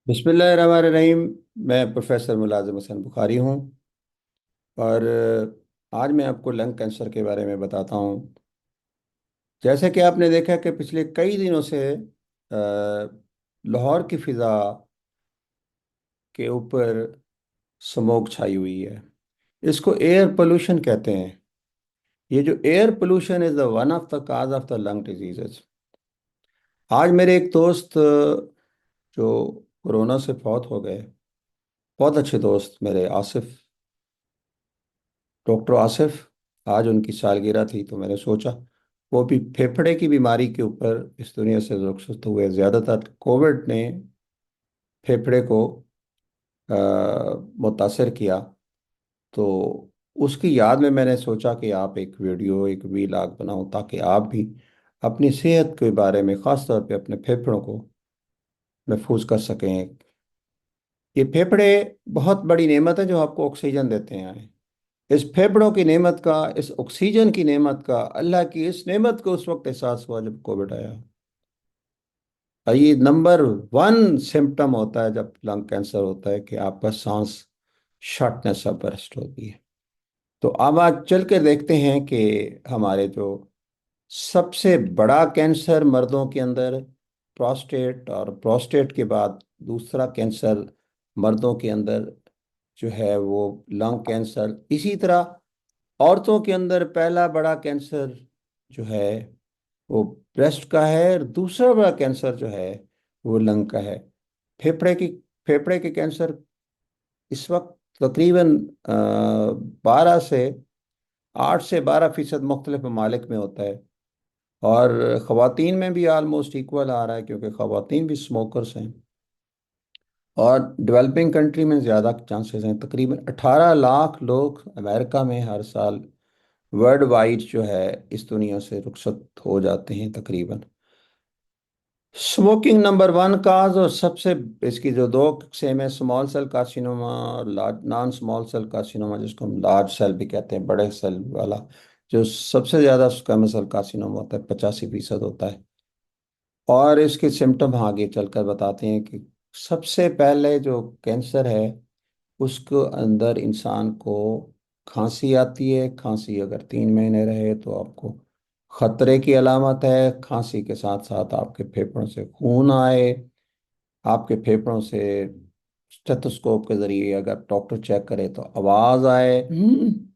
बिस्मिल्लाहिर्रहमानिर्रहीम। मैं प्रोफेसर मुलाजिम हसन बुखारी हूँ और आज मैं आपको लंग कैंसर के बारे में बताता हूँ। जैसे कि आपने देखा कि पिछले कई दिनों से लाहौर की फ़िज़ा के ऊपर स्मोक छाई हुई है। इसको एयर पोल्यूशन कहते हैं। ये जो air pollution is the one of the cause of the lung diseases. आज मेरे एक दोस्त जो कोरोना से फौत हो गए, बहुत अच्छे दोस्त मेरे, आसिफ, डॉक्टर आसिफ। आज उनकी सालगिरह थी तो मैंने सोचा वो भी फेफड़े की बीमारी के ऊपर इस दुनिया से रुखसत हुए। ज़्यादातर कोविड ने फेफड़े को मुतासर किया, तो उसकी याद में मैंने सोचा कि आप एक वीडियो, एक वीलॉग बनाओ ताकि आप भी अपनी सेहत के बारे में, ख़ास तौर पे अपने फेफड़ों को महफूज कर सकें। ये फेफड़े बहुत बड़ी नेमत है जो आपको ऑक्सीजन देते हैं। इस फेफड़ों की नेमत का, इस ऑक्सीजन की नेमत का, अल्लाह की इस नेमत को उस वक्त एहसास हुआ जब कोविड आया। और ये नंबर वन सिम्टम होता है जब लंग कैंसर होता है कि आपका सांस, शॉर्टनेस ऑफ ब्रेथ होती है। तो अब आज चल के देखते हैं कि हमारे जो सबसे बड़ा कैंसर मर्दों के अंदर प्रोस्टेट, और प्रोस्टेट के बाद दूसरा कैंसर मर्दों के अंदर जो है वो लंग कैंसर। इसी तरह औरतों के अंदर पहला बड़ा कैंसर जो है वो ब्रेस्ट का है, और दूसरा बड़ा कैंसर जो है वो लंग का है। फेफड़े की फेफड़े के कैंसर इस वक्त तकरीबन 8 से 12% मुख्तलिफ ममालिक में होता है, और ख़वातीन में भी आलमोस्ट इक्वल आ रहा है क्योंकि ख़वातीन भी स्मोकर्स हैं। और डेवलपिंग कंट्री में ज़्यादा चांसेस हैं। तकरीबन 18 लाख लोग अमेरिका में हर साल वर्ल्ड वाइड जो है इस दुनिया से रुखसत हो जाते हैं तकरीबन। स्मोकिंग नंबर वन काज, और सबसे इसकी जो दो सेम है, स्मॉल सेल कार्सिनोमा और large non small cell carcinoma, जिसको हम लार्ज सेल भी कहते हैं, बड़े सेल वाला। जो सबसे ज़्यादा स्क्वेमस सेल कार्सिनोमा होता है, 85% होता है। और इसके सिम्टम आगे चलकर बताते हैं कि सबसे पहले जो कैंसर है उसके अंदर इंसान को खांसी आती है। खांसी अगर 3 महीने रहे तो आपको खतरे की अलामत है। खांसी के साथ साथ आपके फेफड़ों से खून आए, आपके फेफड़ों से स्टेथोस्कोप के जरिए अगर डॉक्टर चेक करे तो आवाज़ आए,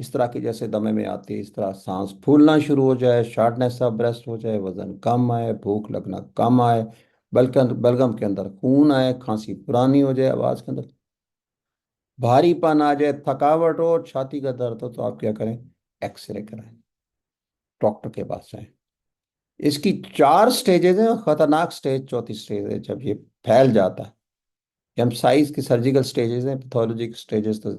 इस तरह की जैसे दमे में आती है, इस तरह सांस फूलना शुरू हो जाए, शार्टनेस ऑफ ब्रेस्ट हो जाए, वजन कम आए, भूख लगना कम आए, बल्कि बलगम के अंदर खून आए, खांसी पुरानी हो जाए, आवाज़ के अंदर भारीपन आ जाए, थकावट हो, छाती का दर्द हो, तो आप क्या करें? एक्सरे कराएं, डॉक्टर के पास जाएं। इसकी 4 स्टेजेस हैं। खतरनाक स्टेज चौथी स्टेज है जब ये फैल जाता है। ये हम साइज की सर्जिकल स्टेजेस हैं, पैथोलॉजिक स्टेजेस तो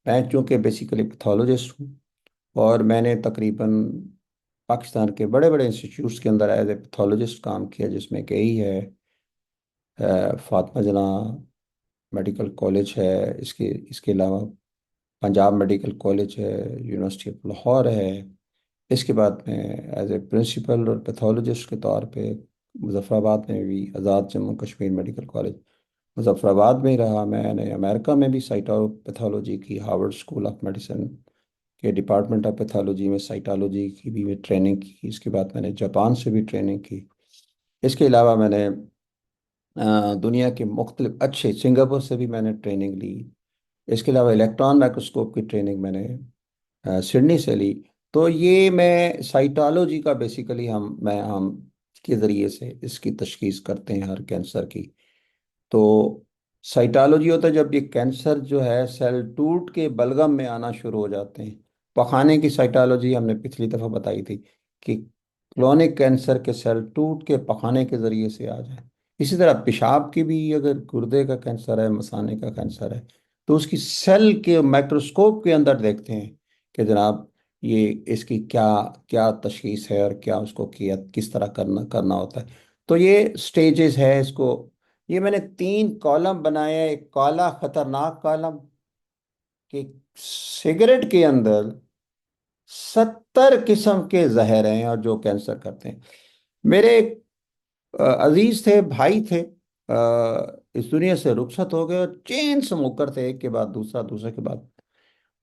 मैं चूंकि बेसिकली पैथोलॉजिस्ट हूँ, और मैंने तकरीबन पाकिस्तान के बड़े बड़े इंस्टीट्यूट्स के अंदर एज ए पैथोलॉजिस्ट काम किया, जिसमें कई है, फातिमा जना मेडिकल कॉलेज है, इसके इसके अलावा पंजाब मेडिकल कॉलेज है, यूनिवर्सिटी ऑफ लाहौर है। इसके बाद में एज ए प्रिंसिपल और पैथोलॉजिस्ट के तौर पे मुजफ्फराबाद में भी आज़ाद जम्मू कश्मीर मेडिकल कॉलेज मुजफ्फराबाद में ही रहा। मैंने अमेरिका में भी साइटोपैथोलॉजी की, हार्वर्ड स्कूल ऑफ मेडिसिन के डिपार्टमेंट ऑफ पैथोलॉजी में साइटोलॉजी की भी मैं ट्रेनिंग की। इसके बाद मैंने जापान से भी ट्रेनिंग की। इसके अलावा मैंने दुनिया के मुख्तलिफ अच्छे, सिंगापुर से भी मैंने ट्रेनिंग ली। इसके अलावा इलेक्ट्रॉन माइक्रोस्कोप की ट्रेनिंग मैंने सिडनी से ली। तो ये मैं साइटोलॉजी का बेसिकली हम के ज़रिए से इसकी तशखीस करते हैं हर कैंसर की। तो साइटोलॉजी होता है जब ये कैंसर जो है सेल टूट के बलगम में आना शुरू हो जाते हैं। पखाने की साइटोलॉजी हमने पिछली दफ़ा बताई थी कि क्लोनिक कैंसर के सेल टूट के पखाने के ज़रिए से आ जाए। इसी तरह पेशाब की भी, अगर गुर्दे का कैंसर है, मसाने का कैंसर है, तो उसकी सेल के माइक्रोस्कोप के अंदर देखते हैं कि जनाब ये इसकी क्या क्या तशखीस है और क्या उसको किया किस तरह करना करना होता है। तो ये स्टेजेस है इसको। ये मैंने 3 कॉलम बनाए हैं। एक काला खतरनाक कॉलम कि सिगरेट के अंदर 70 किस्म के जहर हैं और जो कैंसर करते हैं। मेरे एक अजीज थे, भाई थे, इस दुनिया से रुखसत हो गए, और चेन स्मोकर थे, एक के बाद दूसरा, दूसरे के बाद।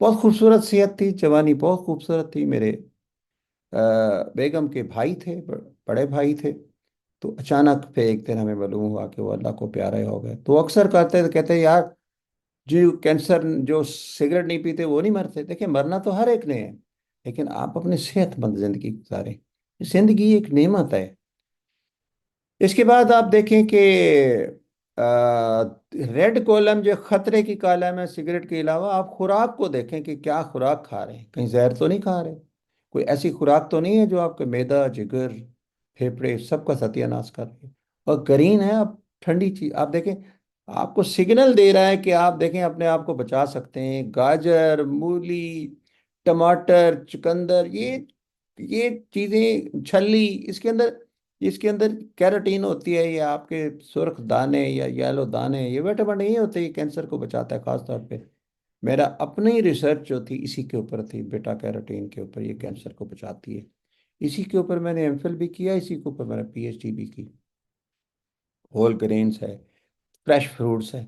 बहुत खूबसूरत सेहत थी, जवानी बहुत खूबसूरत थी। मेरे बेगम के भाई थे, बड़े भाई थे। तो अचानक फिर एक दिन हमें मालूम हुआ कि वो अल्लाह को प्यारे हो गए। तो अक्सर कहते यार, जो कैंसर, जो सिगरेट नहीं पीते वो नहीं मरते। देखिए, मरना तो हर एक ने है, लेकिन आप अपनी सेहतमंद जिंदगी गुजारें। जिंदगी एक नेमत है। इसके बाद आप देखें कि रेड कॉलम जो खतरे की कॉलम है सिगरेट के अलावा, आप खुराक को देखें कि क्या खुराक खा रहे हैं। कहीं जहर तो नहीं खा रहे? कोई ऐसी खुराक तो नहीं है जो आपके मैदा, जिगर, फेफड़े सबका सत्यानाश कर रही है। और ग्रीन है, आप ठंडी चीज आप देखें, आपको सिग्नल दे रहा है कि आप देखें, अपने आप को बचा सकते हैं। गाजर, मूली, टमाटर, चुकंदर, ये चीजें, छल्ली, इसके अंदर कैरोटीन होती है। ये आपके सुर्ख दाने या येलो दाने, ये विटामिन नहीं होते, ये कैंसर को बचाता है खास तौर पे। मेरा अपनी रिसर्च जो थी इसी के ऊपर थी, बेटा कैरोटीन के ऊपर, ये कैंसर को बचाती है। इसी के ऊपर मैंने एमफिल भी किया, इसी के ऊपर मैंने पीएचडी भी की। होल ग्रेन्स है, फ्रेश फ्रूट्स है।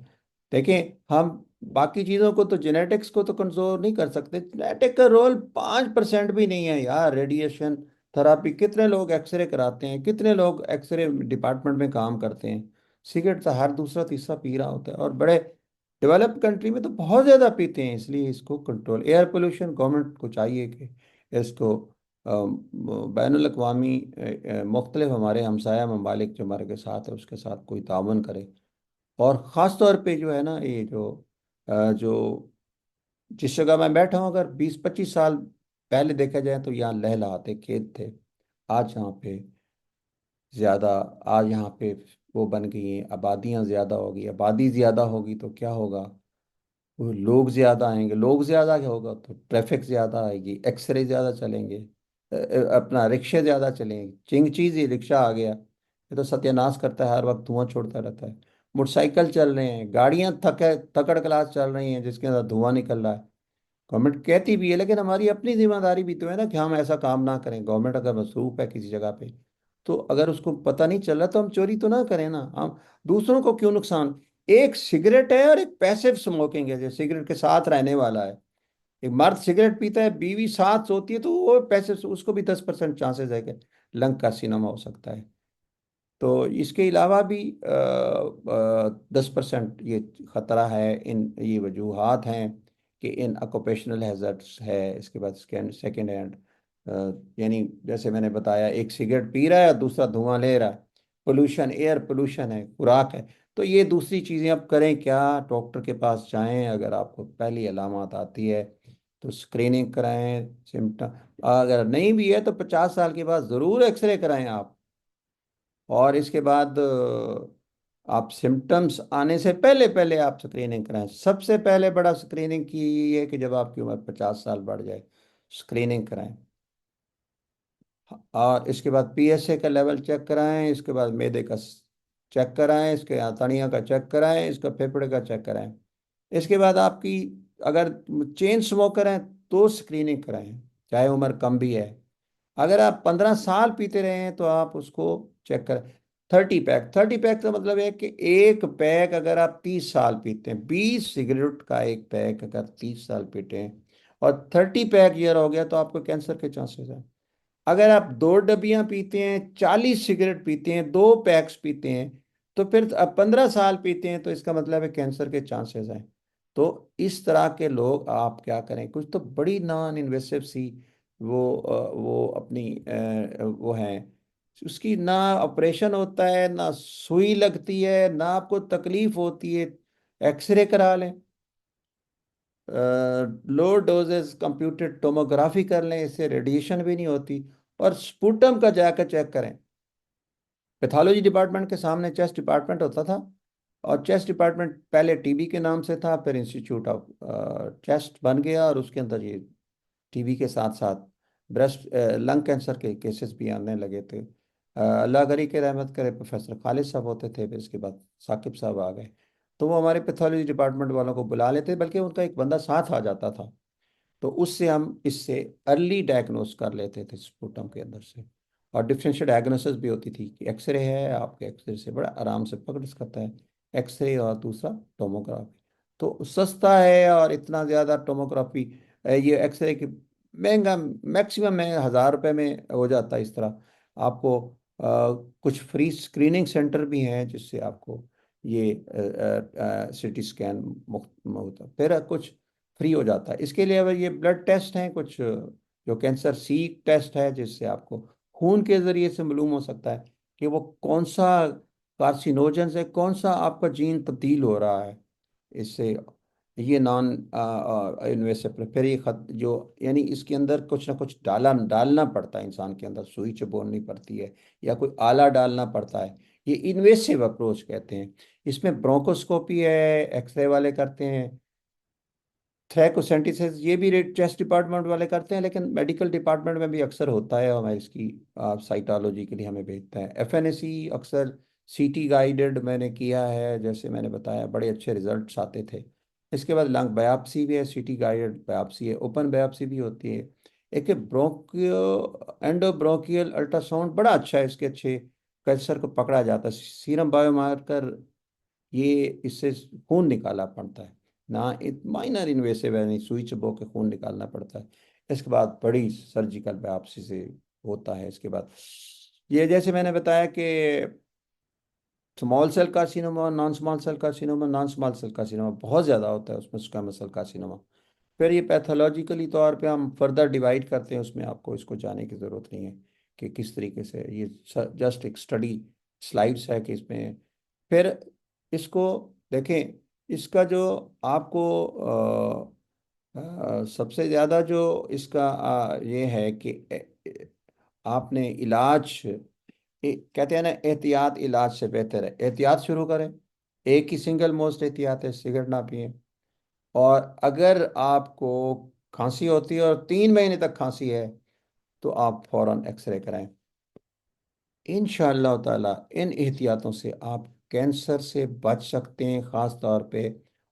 देखें, हम बाकी चीज़ों को तो, जेनेटिक्स को तो कंट्रोल नहीं कर सकते। जेनेटिक का रोल 5% भी नहीं है यार। रेडिएशन थेरापी, कितने लोग एक्सरे कराते हैं, कितने लोग एक्सरे डिपार्टमेंट में काम करते हैं। सिगरेट तो हर दूसरा तीसरा पी रहा होता है, और बड़े डेवलप्ड कंट्री में तो बहुत ज़्यादा पीते हैं। इसलिए इसको कंट्रोल, एयर पोल्यूशन गवर्नमेंट को चाहिए कि इसको बैन अवी मुख्तलिफ हमारे हमसाया ममालिक जो हमारे के साथ है उसके साथ कोई तावन करे। और ख़ास तौर पे जो है ना, ये जो जिस जगह मैं बैठा हूँ, अगर 20-25 साल पहले देखा जाए तो यहाँ लहलहाते खेत थे। आज यहाँ पे ज़्यादा, आज यहाँ पे वो बन गई हैं, आबादियाँ ज़्यादा हो गई। आबादी ज़्यादा होगी तो क्या होगा? वो लोग ज़्यादा आएंगे, लोग ज़्यादा क्या होगा तो ट्रैफिक ज़्यादा आएगी, एक्सरे ज़्यादा चलेंगे, अपना रिक्शे ज़्यादा चलेंगे। चिंग चीज़ ही रिक्शा आ गया, ये तो सत्यानाश करता है, हर वक्त धुआं छोड़ता रहता है। मोटरसाइकिल चल रहे हैं, गाड़ियाँ थकड़ क्लास चल रही हैं जिसके अंदर धुआं निकल रहा है। गवर्नमेंट कहती भी है, लेकिन हमारी अपनी जिम्मेदारी भी तो है ना कि हम ऐसा काम ना करें। गवर्नमेंट अगर मसरूफ है किसी जगह पे, तो अगर उसको पता नहीं चल रहा तो हम चोरी तो ना करें ना। हम दूसरों को क्यों नुकसान? एक सिगरेट है और एक पैसिव स्मोकिंग है, जो सिगरेट के साथ रहने वाला है। एक मर्द सिगरेट पीता है, बीवी साथ सोती है, तो वो पैसिव, उसको भी 10% चांसेस है कि लंग कार्सिनोमा हो सकता है। तो इसके अलावा भी 10% ये खतरा है। इन ये वजूहात हैं कि इन ऑक्यूपेशनल हैजर्ड्स है। इसके बाद सेकेंड हैंड, यानी जैसे मैंने बताया, एक सिगरेट पी रहा है और दूसरा धुआं ले रहा है। पोल्यूशन, एयर पोल्यूशन है, खुराक है। तो ये दूसरी चीज़ें अब करें क्या? डॉक्टर के पास जाएं, अगर आपको पहली अलामत आती है तो स्क्रीनिंग कराएं। सिम्टम अगर नहीं भी है तो 50 साल के बाद ज़रूर एक्सरे कराएं आप। और इसके बाद आप सिम्टम्स आने से पहले पहले आप स्क्रीनिंग कराएं। सबसे पहले बड़ा स्क्रीनिंग की ये है कि जब आपकी उम्र 50 साल बढ़ जाए, स्क्रीनिंग कराएं। और इसके बाद पीएसए का लेवल चेक कराएं, इसके बाद मैदे का चेक कराएं, इसके आंतड़ियाँ का चेक कराएं, इसका फेफड़े का चेक कराएं। इसके बाद आपकी, अगर चेन स्मोकर हैं तो स्क्रीनिंग कराएं, चाहे उम्र कम भी है। अगर आप 15 साल पीते रहे हैं तो आप उसको चेक करें। 30 पैक, 30 पैक का मतलब है कि एक पैक अगर आप 30 साल पीते हैं, 20 सिगरेट का एक पैक अगर 30 साल पीते हैं, और 30 पैक ईयर हो गया, तो आपको कैंसर के चांसेस हैं। अगर आप 2 डब्बियां पीते हैं, 40 सिगरेट पीते हैं, 2 पैक्स पीते हैं, तो फिर अब 15 साल पीते हैं, तो इसका मतलब है कैंसर के चांसेस हैं। तो इस तरह के लोग, आप क्या करें, कुछ तो बड़ी नॉन इन्वेसिव सी वो अपनी वो हैं, उसकी ना ऑपरेशन होता है, ना सुई लगती है, ना आपको तकलीफ होती है। एक्सरे करा लें, लो डोजेस कंप्यूटेड टोमोग्राफी कर लें, इससे रेडिएशन भी नहीं होती। और स्पुटम का जाकर चेक करें। पैथोलॉजी डिपार्टमेंट के सामने चेस्ट डिपार्टमेंट होता था, और चेस्ट डिपार्टमेंट पहले टीबी के नाम से था, फिर इंस्टीट्यूट ऑफ चेस्ट बन गया, और उसके अंदर ये टीबी के साथ साथ ब्रेस्ट लंग कैंसर के केसेस भी आने लगे थे। अल्लाह गरी के रहमत करे, प्रोफेसर खालिद साहब होते थे, फिर इसके बाद साकिब साहब आ गए। तो वो हमारे पैथोलॉजी डिपार्टमेंट वालों को बुला लेते, बल्कि उनका एक बंदा साथ आ जाता था। तो उससे हम इससे अर्ली डायग्नोस कर लेते थे स्पुटम के अंदर से। और डिफरेंशियल डायग्नोसिस भी होती थी कि एक्सरे है, आपके एक्सरे से बड़ा आराम से पकड़ सकता है। एक्सरे और दूसरा टोमोग्राफी। तो सस्ता है, और इतना ज़्यादा टोमोग्राफी, ये एक्सरे की महंगा, मैक्सिमम में 1,000 रुपये में हो जाता है इस तरह। आपको कुछ फ्री स्क्रीनिंग सेंटर भी हैं जिससे आपको ये सिटी स्कैन मुफ्त में होता है, फिर कुछ फ्री हो जाता है। इसके लिए अब ये ब्लड टेस्ट हैं कुछ, जो कैंसर सीक टेस्ट है, जिससे आपको खून के जरिए से मालूम हो सकता है कि वो कौन सा कार्सिनोजन है, कौन सा आपका जीन तब्दील हो रहा है इससे। ये नॉन इन्वेसिव, फिर ये खत जो, यानी इसके अंदर कुछ ना कुछ डालना पड़ता है, इंसान के अंदर सुई चुभोनी पड़ती है या कोई आला डालना पड़ता है। ये इन्वेसिव अप्रोच कहते हैं। इसमें ब्रोंकोस्कोपी है, एक्सरे वाले करते हैं, थ्रैकोसेंटिसिस ये भी चेस्ट डिपार्टमेंट वाले करते हैं, लेकिन मेडिकल डिपार्टमेंट में भी अक्सर होता है, हमें इसकी साइटोलॉजी के लिए हमें भेजते हैं। एफएनएसी अक्सर सीटी गाइडेड मैंने किया है, जैसे मैंने बताया बड़े अच्छे रिजल्ट्स आते थे। इसके बाद लंग बायोप्सी भी है, सीटी गाइडेड बायोप्सी है, ओपन बायोप्सी भी होती है। एक ब्रोंकियो एंडो ब्रोंकियल अल्ट्रासाउंड बड़ा अच्छा है, इसके अच्छे कैंसर को पकड़ा जाता है। सीरम बायोमार्कर, ये इससे खून निकाला पड़ता है ना, माइनर इन्वेसिव है, नहीं सुई चबो के खून निकालना पड़ता है। इसके बाद बड़ी सर्जिकल बायोप्सी से होता है। इसके बाद ये जैसे मैंने बताया कि small cell carcinoma, non small cell carcinoma, non small cell carcinoma बहुत ज़्यादा होता है उसमें, स्क्वैमस सेल कार्सिनोमा। फिर ये पैथोलॉजिकली तौर पे हम फर्दर डिवाइड करते हैं, उसमें आपको इसको जाने की ज़रूरत नहीं है कि किस तरीके से, ये जस्ट एक स्टडी स्लाइड्स है कि इसमें। फिर इसको देखें, इसका जो आपको सबसे ज़्यादा जो इसका ये है कि आपने इलाज, कहते हैं ना, एहतियात इलाज से बेहतर है। एहतियात शुरू करें। एक ही सिंगल मोस्ट एहतियात है, सिगरेट ना पिए। और अगर आपको खांसी होती है और 3 महीने तक खांसी है, तो आप फौरन एक्सरे कराएं। इंशाअल्लाह ताला इन एहतियातों से आप कैंसर से बच सकते हैं, ख़ास तौर पे।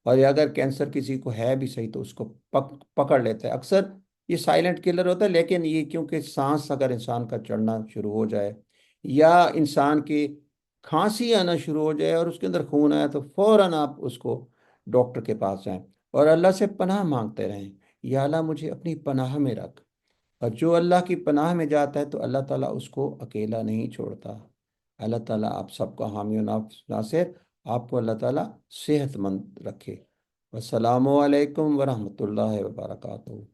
और ये अगर कैंसर किसी को है भी सही, तो उसको पकड़ लेता है। अक्सर ये साइलेंट किलर होता है, लेकिन ये क्योंकि सांस अगर इंसान का चढ़ना शुरू हो जाए, या इंसान की खांसी आना शुरू हो जाए और उसके अंदर खून आया, तो फौरन आप उसको डॉक्टर के पास जाएं और अल्लाह से पनाह मांगते रहें, या अल्लाह मुझे अपनी पनाह में रख। और जो अल्लाह की पनाह में जाता है, तो अल्लाह ताला उसको अकेला नहीं छोड़ता। अल्लाह ताला आप सबका हामी और नासिर, आपको अल्लाह ताला सेहतमंद रखे। वस्सलामु अलैकुम वरहमतुल्लाहि वबरकातुहू।